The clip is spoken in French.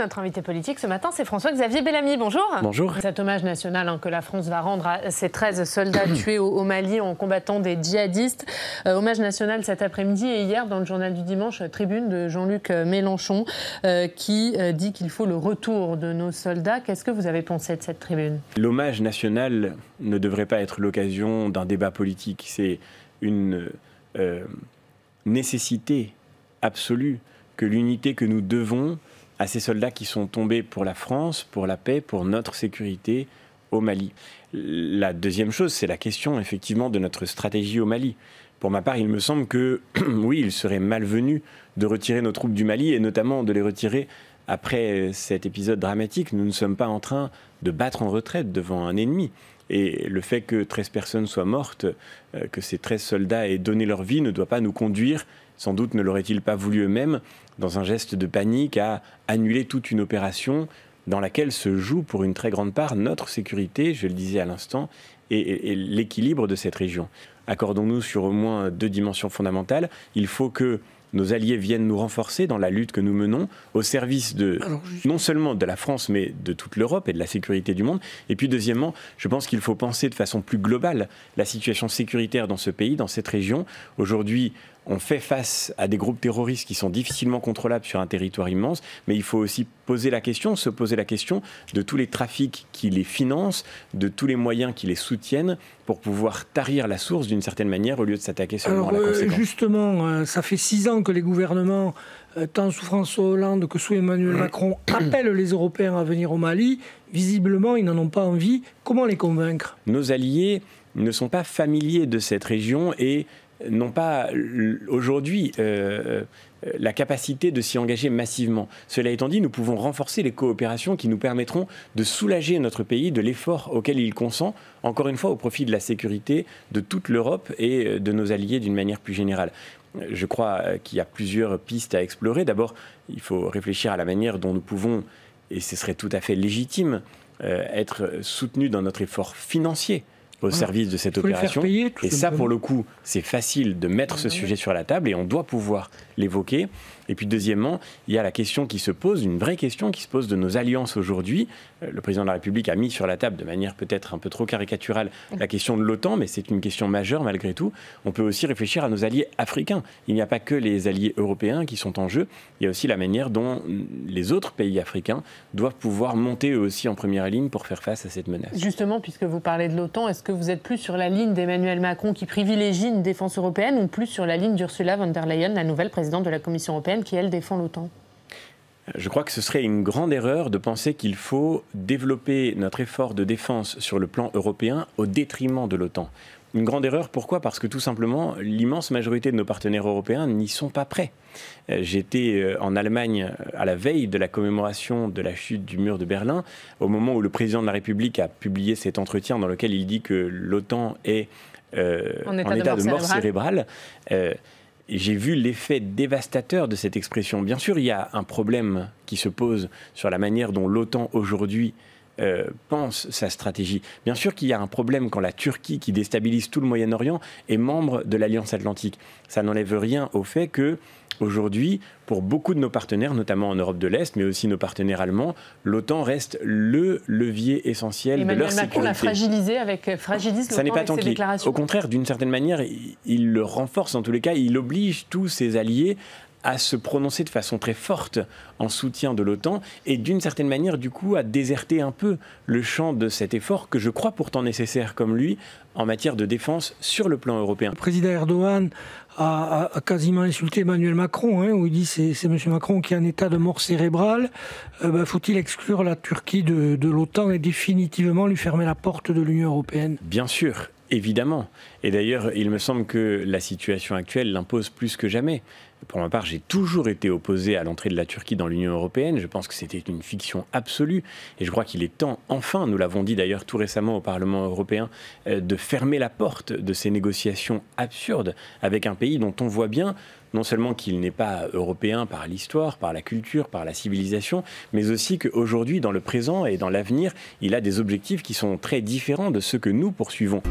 Notre invité politique ce matin, c'est François-Xavier Bellamy. Bonjour. Bonjour. Cet hommage national que la France va rendre à ces 13 soldats tués au Mali en combattant des djihadistes. Hommage national cet après-midi et hier dans le journal du dimanche, tribune de Jean-Luc Mélenchon qui dit qu'il faut le retour de nos soldats. Qu'est-ce que vous avez pensé de cette tribune? L'hommage national ne devrait pas être l'occasion d'un débat politique. C'est une nécessité absolue que l'unité que nous devons à ces soldats qui sont tombés pour la France, pour la paix, pour notre sécurité au Mali. La deuxième chose, c'est la question effectivement de notre stratégie au Mali. Pour ma part, il me semble que oui, il serait malvenu de retirer nos troupes du Mali et notamment de les retirer après cet épisode dramatique. Nous ne sommes pas en train de battre en retraite devant un ennemi. Et le fait que 13 personnes soient mortes, que ces 13 soldats aient donné leur vie ne doit pas nous conduire, sans doute ne l'auraient-ils pas voulu eux-mêmes, dans un geste de panique, à annuler toute une opération dans laquelle se joue pour une très grande part notre sécurité, je le disais à l'instant, et l'équilibre de cette région. Accordons-nous sur au moins 2 dimensions fondamentales. Il faut que nos alliés viennent nous renforcer dans la lutte que nous menons au service non seulement de la France, mais de toute l'Europe et de la sécurité du monde. Et puis deuxièmement, je pense qu'il faut penser de façon plus globale la situation sécuritaire dans ce pays, dans cette région. Aujourd'hui, on fait face à des groupes terroristes qui sont difficilement contrôlables sur un territoire immense, mais il faut aussi se poser la question de tous les trafics qui les financent, de tous les moyens qui les soutiennent pour pouvoir tarir la source d'une certaine manière au lieu de s'attaquer seulement à la conséquence. Justement, ça fait 6 ans que les gouvernements, tant sous François Hollande que sous Emmanuel Macron, appellent les Européens à venir au Mali. Visiblement, ils n'en ont pas envie. Comment les convaincre? Nos alliés ne sont pas familiers de cette région et n'ont pas aujourd'hui la capacité de s'y engager massivement. Cela étant dit, nous pouvons renforcer les coopérations qui nous permettront de soulager notre pays de l'effort auquel il consent, encore une fois au profit de la sécurité de toute l'Europe et de nos alliés d'une manière plus générale. Je crois qu'il y a plusieurs pistes à explorer. D'abord, il faut réfléchir à la manière dont nous pouvons, et ce serait tout à fait légitime, être soutenus dans notre effort financier au service de cette opération. Et ça, pour le coup, c'est facile de mettre ce sujet sur la table et on doit pouvoir l'évoquer. Et puis deuxièmement, il y a la question qui se pose, une vraie question qui se pose de nos alliances aujourd'hui. Le président de la République a mis sur la table de manière peut-être un peu trop caricaturale la question de l'OTAN, mais c'est une question majeure malgré tout. On peut aussi réfléchir à nos alliés africains. Il n'y a pas que les alliés européens qui sont en jeu, il y a aussi la manière dont les autres pays africains doivent pouvoir monter eux aussi en première ligne pour faire face à cette menace. Justement, puisque vous parlez de l'OTAN, est-ce que vous êtes plus sur la ligne d'Emmanuel Macron qui privilégie une défense européenne ou plus sur la ligne d'Ursula von der Leyen, la nouvelle présidente de la Commission européenne, qui, elle, défend l'OTAN? Je crois que ce serait une grande erreur de penser qu'il faut développer notre effort de défense sur le plan européen au détriment de l'OTAN. Une grande erreur, pourquoi? Parce que tout simplement, l'immense majorité de nos partenaires européens n'y sont pas prêts. J'étais en Allemagne à la veille de la commémoration de la chute du mur de Berlin, au moment où le président de la République a publié cet entretien dans lequel il dit que l'OTAN est en état de mort cérébrale. J'ai vu l'effet dévastateur de cette expression. Bien sûr, il y a un problème qui se pose sur la manière dont l'OTAN aujourd'hui pense sa stratégie. Bien sûr qu'il y a un problème quand la Turquie, qui déstabilise tout le Moyen-Orient, est membre de l'Alliance Atlantique. Ça n'enlève rien au fait que aujourd'hui, pour beaucoup de nos partenaires, notamment en Europe de l'Est, mais aussi nos partenaires allemands, l'OTAN reste le levier essentiel de leur sécurité. Emmanuel Macron fragilise l'OTAN avec ses déclarations. Au contraire, d'une certaine manière, il le renforce en tous les cas, il oblige tous ses alliés à se prononcer de façon très forte en soutien de l'OTAN et d'une certaine manière, du coup, à déserter un peu le champ de cet effort que je crois pourtant nécessaire, comme lui, en matière de défense sur le plan européen. Le président Erdogan a quasiment insulté Emmanuel Macron, où il dit c'est M. Macron qui est en état de mort cérébrale. Faut-il exclure la Turquie de l'OTAN et définitivement lui fermer la porte de l'Union européenne? Bien sûr. Évidemment. Et d'ailleurs, il me semble que la situation actuelle l'impose plus que jamais. Pour ma part, j'ai toujours été opposé à l'entrée de la Turquie dans l'Union européenne. Je pense que c'était une fiction absolue. Et je crois qu'il est temps, enfin, nous l'avons dit d'ailleurs tout récemment au Parlement européen, de fermer la porte de ces négociations absurdes avec un pays dont on voit bien non seulement qu'il n'est pas européen par l'histoire, par la culture, par la civilisation, mais aussi qu'aujourd'hui, dans le présent et dans l'avenir, il a des objectifs qui sont très différents de ceux que nous poursuivons.